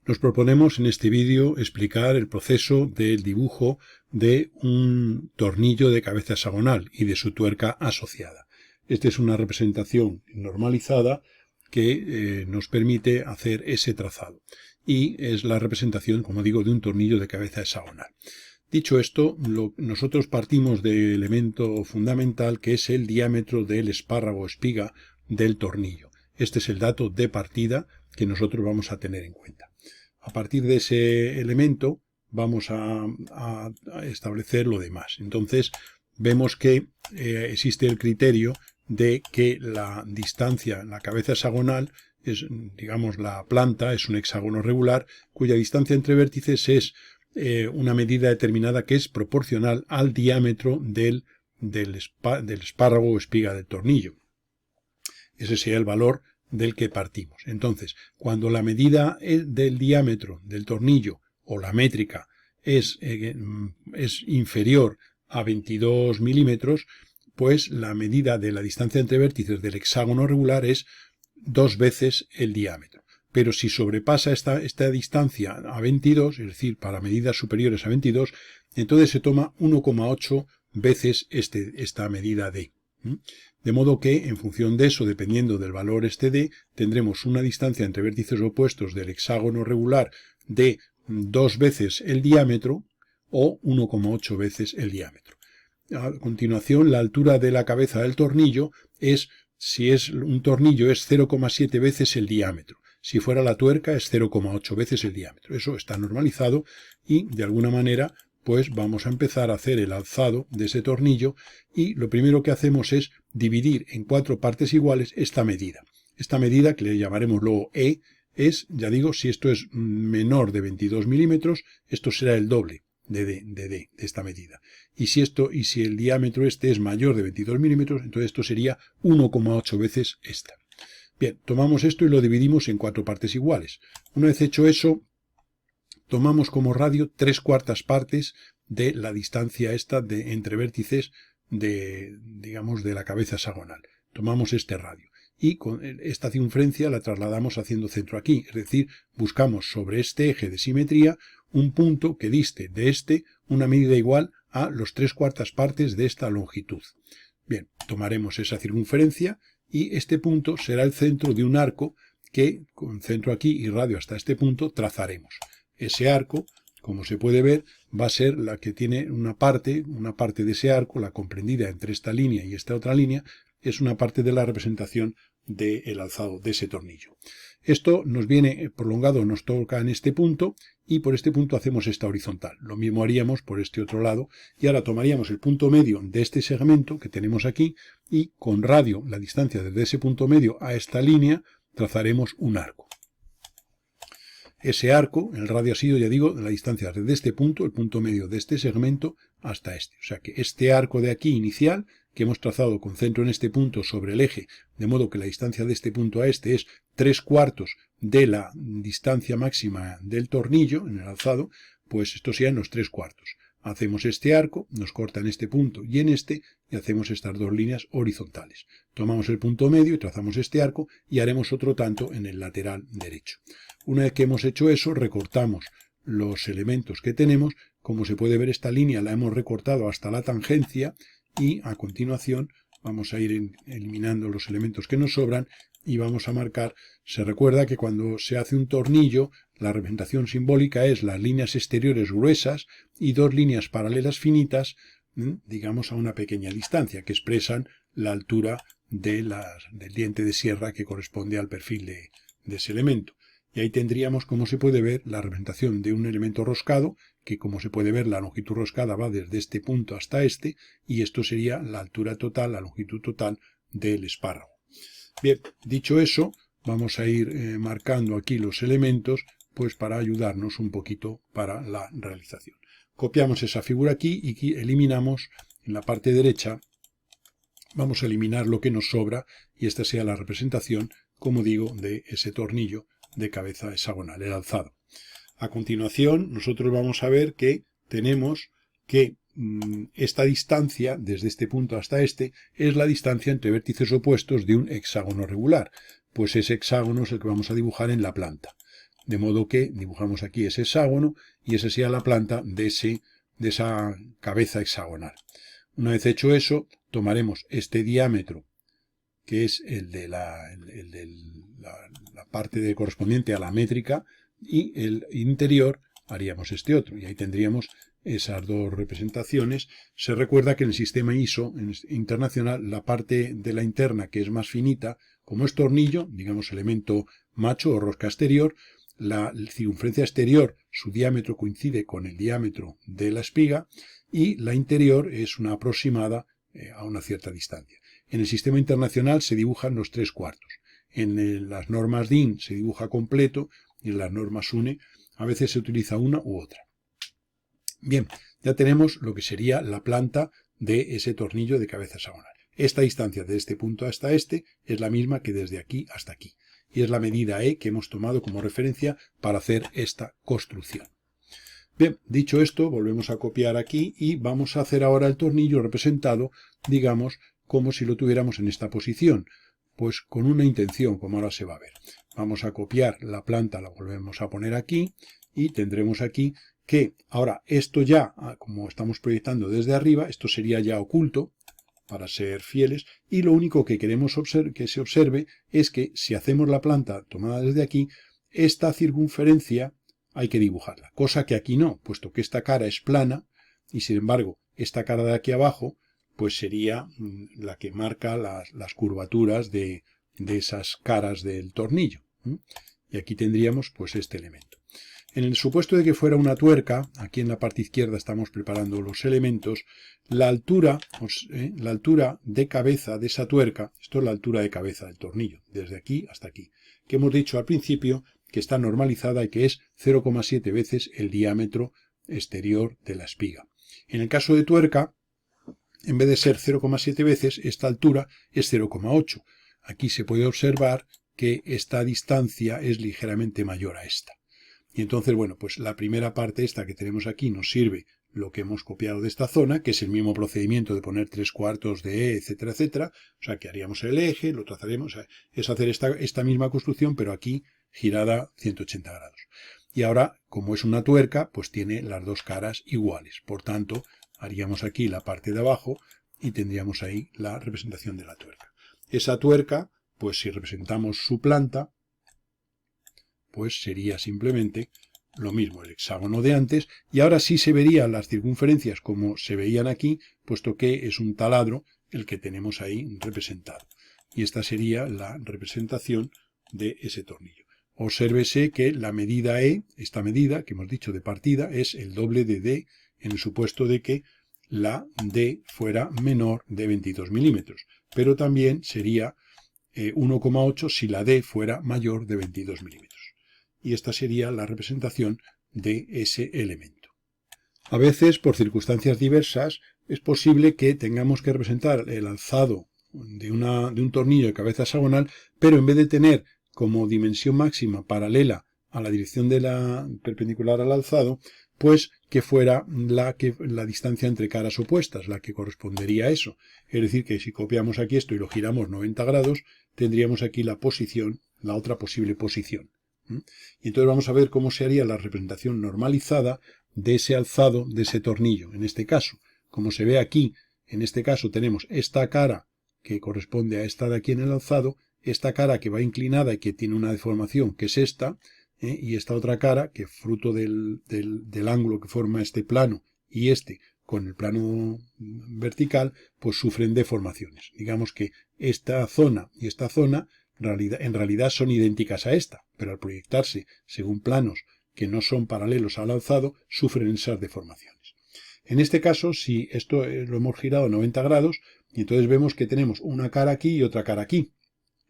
Nos proponemos en este vídeo explicar el proceso del dibujo de un tornillo de cabeza hexagonal y de su tuerca asociada. Esta es una representación normalizada que nos permite hacer ese trazado. Y es la representación, como digo, de un tornillo de cabeza hexagonal. Dicho esto, nosotros partimos del elemento fundamental que es el diámetro del espárrago o espiga del tornillo. Este es el dato de partida que nosotros vamos a tener en cuenta. A partir de ese elemento vamos a establecer lo demás. Entonces vemos que existe el criterio de que la distancia, la cabeza hexagonal, es, digamos, la planta es un hexágono regular cuya distancia entre vértices es una medida determinada que es proporcional al diámetro del espárrago o espiga del tornillo. Ese sería el valor del que partimos. Entonces, cuando la medida del diámetro del tornillo o la métrica es inferior a 22 milímetros, pues la medida de la distancia entre vértices del hexágono regular es 2 veces el diámetro. Pero si sobrepasa esta distancia a 22, es decir, para medidas superiores a 22, entonces se toma 1,8 veces esta medida D. De modo que, en función de eso, dependiendo del valor D, tendremos una distancia entre vértices opuestos del hexágono regular de 2 veces el diámetro o 1,8 veces el diámetro. A continuación, la altura de la cabeza del tornillo es, si es un tornillo, es 0,7 veces el diámetro. Si fuera la tuerca, es 0,8 veces el diámetro. Eso está normalizado y, de alguna manera, pues vamos a empezar a hacer el alzado de ese tornillo y lo primero que hacemos es dividir en 4 partes iguales esta medida. Esta medida, que le llamaremos luego E, es, ya digo, si esto es menor de 22 milímetros, esto será el doble de esta medida. Y si el diámetro este es mayor de 22 milímetros, entonces esto sería 1,8 veces esta. Bien, tomamos esto y lo dividimos en 4 partes iguales. Una vez hecho eso, tomamos como radio 3/4 partes de la distancia esta entre vértices digamos, de la cabeza hexagonal. Tomamos este radio. Y con esta circunferencia la trasladamos haciendo centro aquí. Es decir, buscamos sobre este eje de simetría un punto que diste de una medida igual a los 3/4 partes de esta longitud. Bien, tomaremos esa circunferencia y este punto será el centro de un arco que, con centro aquí y radio hasta este punto, trazaremos. Ese arco, como se puede ver, va a ser la que tiene una parte de ese arco, la comprendida entre esta línea y esta otra línea, es una parte de la representación del alzado de ese tornillo. Esto nos viene prolongado, nos toca en este punto y por este punto hacemos esta horizontal. Lo mismo haríamos por este otro lado y ahora tomaríamos el punto medio de este segmento que tenemos aquí y con radio, la distancia desde ese punto medio a esta línea, trazaremos un arco. Ese arco, el radio ha sido, ya digo, la distancia desde este punto, el punto medio de este segmento, hasta este. O sea que este arco de aquí inicial, que hemos trazado con centro en este punto sobre el eje, de modo que la distancia de este punto a este es 3/4 de la distancia máxima del tornillo en el alzado, pues esto serían los 3/4. Hacemos este arco, nos corta en este punto y en este, y hacemos estas dos líneas horizontales. Tomamos el punto medio y trazamos este arco y haremos otro tanto en el lateral derecho. Una vez que hemos hecho eso, recortamos los elementos que tenemos. Como se puede ver, esta línea la hemos recortado hasta la tangencia y a continuación vamos a ir eliminando los elementos que nos sobran y vamos a marcar. Se recuerda que cuando se hace un tornillo, la representación simbólica es las líneas exteriores gruesas y 2 líneas paralelas finitas, digamos a una pequeña distancia, que expresan la altura del diente de sierra que corresponde al perfil de ese elemento. Y ahí tendríamos, como se puede ver, la representación de un elemento roscado, que como se puede ver, la longitud roscada va desde este punto hasta este, y esto sería la altura total, la longitud total del espárrago. Bien, dicho eso, vamos a ir marcando aquí los elementos, pues para ayudarnos un poquito para la realización. Copiamos esa figura aquí y eliminamos en la parte derecha, vamos a eliminar lo que nos sobra, y esta sea la representación, como digo, de ese tornillo de cabeza hexagonal, el alzado. A continuación, nosotros vamos a ver que tenemos que esta distancia, desde este punto hasta este, es la distancia entre vértices opuestos de un hexágono regular. Pues ese hexágono es el que vamos a dibujar en la planta. De modo que dibujamos aquí ese hexágono y esa sería la planta de esa cabeza hexagonal. Una vez hecho eso, tomaremos este diámetro, que es el de la parte correspondiente a la métrica, y el interior haríamos este otro. Y ahí tendríamos esas dos representaciones. Se recuerda que en el sistema ISO internacional, la parte de la interna, que es más finita, como es tornillo, digamos elemento macho o rosca exterior, la circunferencia exterior, su diámetro coincide con el diámetro de la espiga, y la interior es una aproximada a una cierta distancia. En el sistema internacional se dibujan los 3/4. En las normas DIN se dibuja completo y en las normas UNE a veces se utiliza una u otra. Bien, ya tenemos lo que sería la planta de ese tornillo de cabeza hexagonal. Esta distancia de este punto hasta este es la misma que desde aquí hasta aquí. Y es la medida E que hemos tomado como referencia para hacer esta construcción. Bien, dicho esto, volvemos a copiar aquí y vamos a hacer ahora el tornillo representado, digamos, como si lo tuviéramos en esta posición, pues con una intención, como ahora se va a ver. Vamos a copiar la planta, la volvemos a poner aquí y tendremos aquí que ahora esto ya, como estamos proyectando desde arriba, esto sería ya oculto, para ser fieles, y lo único que queremos que se observe es que si hacemos la planta tomada desde aquí, esta circunferencia hay que dibujarla, cosa que aquí no, puesto que esta cara es plana, y sin embargo esta cara de aquí abajo pues sería la que marca las curvaturas de esas caras del tornillo. Y aquí tendríamos pues este elemento. En el supuesto de que fuera una tuerca, aquí en la parte izquierda estamos preparando los elementos, la altura de cabeza de esa tuerca, esto es la altura de cabeza del tornillo, desde aquí hasta aquí, que hemos dicho al principio que está normalizada y que es 0,7 veces el diámetro exterior de la espiga. En el caso de tuerca, en vez de ser 0,7 veces, esta altura es 0,8. Aquí se puede observar que esta distancia es ligeramente mayor a esta. Y entonces, bueno, pues la primera parte esta que tenemos aquí nos sirve lo que hemos copiado de esta zona, que es el mismo procedimiento de poner 3/4 de E, etcétera, etcétera. O sea, que haríamos el eje, lo trazaremos, o sea, es hacer esta misma construcción, pero aquí girada 180 grados. Y ahora, como es una tuerca, pues tiene las dos caras iguales. Por tanto, haríamos aquí la parte de abajo y tendríamos ahí la representación de la tuerca. Esa tuerca, pues si representamos su planta, pues sería simplemente lo mismo, el hexágono de antes, y ahora sí se verían las circunferencias como se veían aquí, puesto que es un taladro el que tenemos ahí representado. Y esta sería la representación de ese tornillo. Obsérvese que la medida E, esta medida que hemos dicho de partida, es el doble de D en el supuesto de que la D fuera menor de 22 milímetros, pero también sería 1,8 si la D fuera mayor de 22 milímetros. Y esta sería la representación de ese elemento. A veces, por circunstancias diversas, es posible que tengamos que representar el alzado de un tornillo de cabeza hexagonal, pero en vez de tener como dimensión máxima paralela a la dirección de la perpendicular al alzado, pues que fuera la distancia entre caras opuestas, la que correspondería a eso. Es decir, que si copiamos aquí esto y lo giramos 90 grados, tendríamos aquí la posición, la otra posible posición. Y entonces vamos a ver cómo se haría la representación normalizada de ese alzado de ese tornillo. En este caso, como se ve aquí, en este caso tenemos esta cara que corresponde a esta de aquí en el alzado, esta cara que va inclinada y que tiene una deformación, que es esta, y esta otra cara que fruto del ángulo que forma este plano y este con el plano vertical, pues sufren deformaciones. Digamos que esta zona y esta zona en realidad son idénticas a esta, pero al proyectarse según planos que no son paralelos al alzado, sufren esas deformaciones. En este caso, si esto lo hemos girado 90 grados, y entonces vemos que tenemos una cara aquí y otra cara aquí.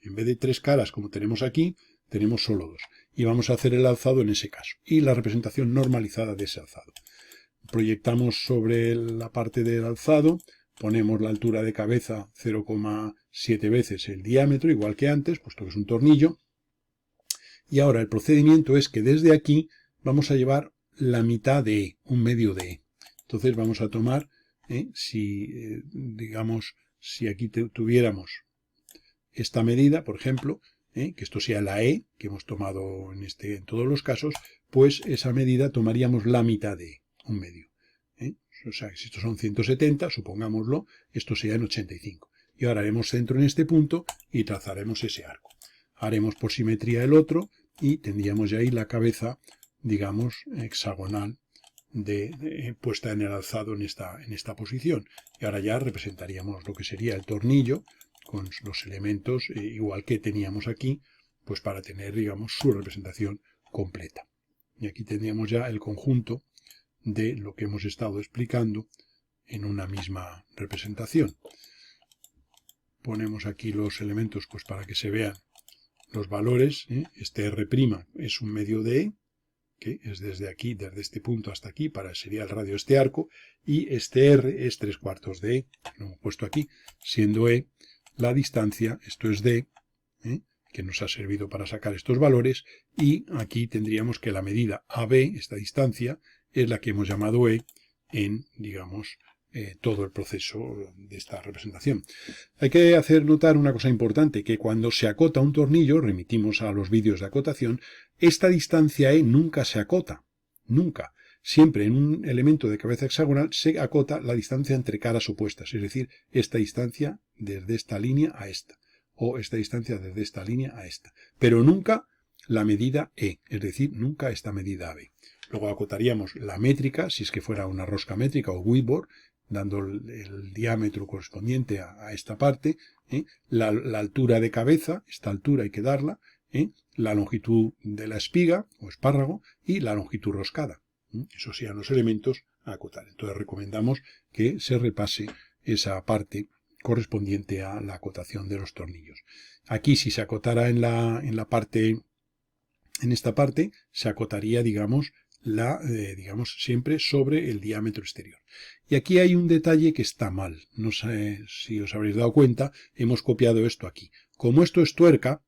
En vez de 3 caras como tenemos aquí, tenemos solo 2. Y vamos a hacer el alzado en ese caso. Y la representación normalizada de ese alzado. Proyectamos sobre la parte del alzado, ponemos la altura de cabeza 0,7 veces el diámetro, igual que antes, puesto que es un tornillo. Y ahora el procedimiento es que desde aquí vamos a llevar la mitad de E, un medio de E. Entonces vamos a tomar, digamos, si aquí tuviéramos esta medida, por ejemplo, que esto sea la E, que hemos tomado en todos los casos, pues esa medida tomaríamos la mitad de E, un medio. O sea, si estos son 170, supongámoslo, esto sería en 85. Y ahora haremos centro en este punto y trazaremos ese arco. Haremos por simetría el otro y tendríamos ya ahí la cabeza, digamos, hexagonal puesta en el alzado en esta posición. Y ahora ya representaríamos lo que sería el tornillo con los elementos, igual que teníamos aquí, pues para tener, digamos, su representación completa. Y aquí tendríamos ya el conjunto de lo que hemos estado explicando en una misma representación. Ponemos aquí los elementos pues para que se vean los valores. Este R' es un medio de E, que es desde aquí, desde este punto hasta aquí, sería el radio de este arco, y este R es 3/4 de E, lo hemos puesto aquí, siendo E la distancia, esto es D, que nos ha servido para sacar estos valores, y aquí tendríamos que la medida AB, esta distancia, es la que hemos llamado E en, digamos, todo el proceso de esta representación. Hay que hacer notar una cosa importante, que cuando se acota un tornillo, remitimos a los vídeos de acotación, esta distancia E nunca se acota, nunca. Siempre en un elemento de cabeza hexagonal se acota la distancia entre caras opuestas, es decir, esta distancia desde esta línea a esta, o esta distancia desde esta línea a esta, pero nunca la medida E, es decir, nunca esta medida AB. Luego acotaríamos la métrica, si es que fuera una rosca métrica o Whitworth, dando el diámetro correspondiente a esta parte, la altura de cabeza, esta altura hay que darla, la longitud de la espiga o espárrago y la longitud roscada. Esos serían los elementos a acotar. Entonces recomendamos que se repase esa parte correspondiente a la acotación de los tornillos. Aquí, si se acotara en esta parte, se acotaría, digamos, siempre sobre el diámetro exterior. Y aquí hay un detalle que está mal. No sé si os habréis dado cuenta, hemos copiado esto aquí. Como esto es tuerca,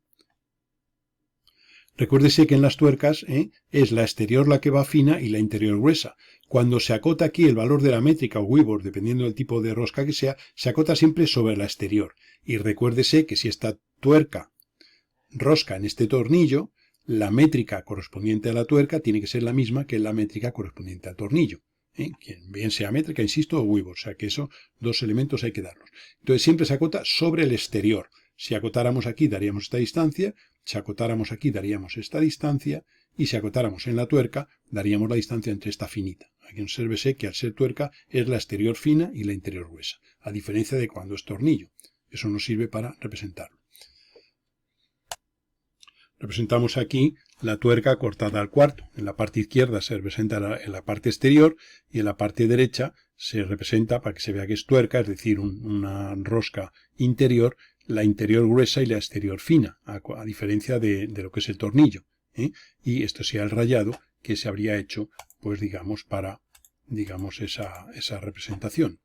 recuérdese que en las tuercas es la exterior la que va fina y la interior gruesa. Cuando se acota aquí el valor de la métrica o Whitworth, dependiendo del tipo de rosca que sea, se acota siempre sobre la exterior. Y recuérdese que si esta tuerca rosca en este tornillo, la métrica correspondiente a la tuerca tiene que ser la misma que la métrica correspondiente al tornillo. Bien sea métrica, insisto, o Whitworth. O sea que esos dos elementos hay que darlos. Entonces siempre se acota sobre el exterior. Si acotáramos aquí daríamos esta distancia, si acotáramos aquí daríamos esta distancia, y si acotáramos en la tuerca daríamos la distancia entre esta finita. Aquí obsérvese que al ser tuerca es la exterior fina y la interior gruesa, a diferencia de cuando es tornillo. Eso nos sirve para representarlo. Representamos aquí la tuerca cortada al cuarto. En la parte izquierda se representa en la parte exterior y en la parte derecha se representa, para que se vea que es tuerca, es decir, una rosca interior, la interior gruesa y la exterior fina, a diferencia de lo que es el tornillo. Y esto sería el rayado que se habría hecho, pues digamos, para esa representación.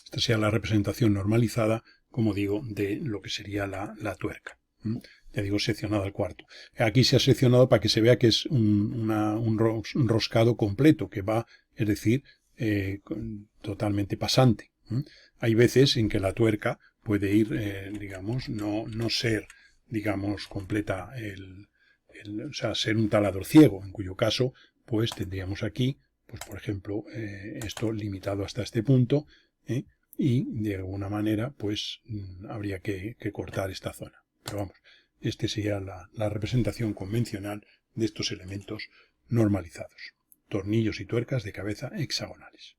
Esta sería la representación normalizada, como digo, de lo que sería la tuerca. Ya digo, seccionado al cuarto. Aquí se ha seccionado para que se vea que es un roscado completo, que va, es decir, totalmente pasante. Hay veces en que la tuerca puede ir, digamos, no ser, digamos, completa, o sea, ser un taladro ciego, en cuyo caso, pues tendríamos aquí, pues por ejemplo, esto limitado hasta este punto, y de alguna manera, pues habría que cortar esta zona. Pero vamos, este sería la representación convencional de estos elementos normalizados. Tornillos y tuercas de cabeza hexagonales.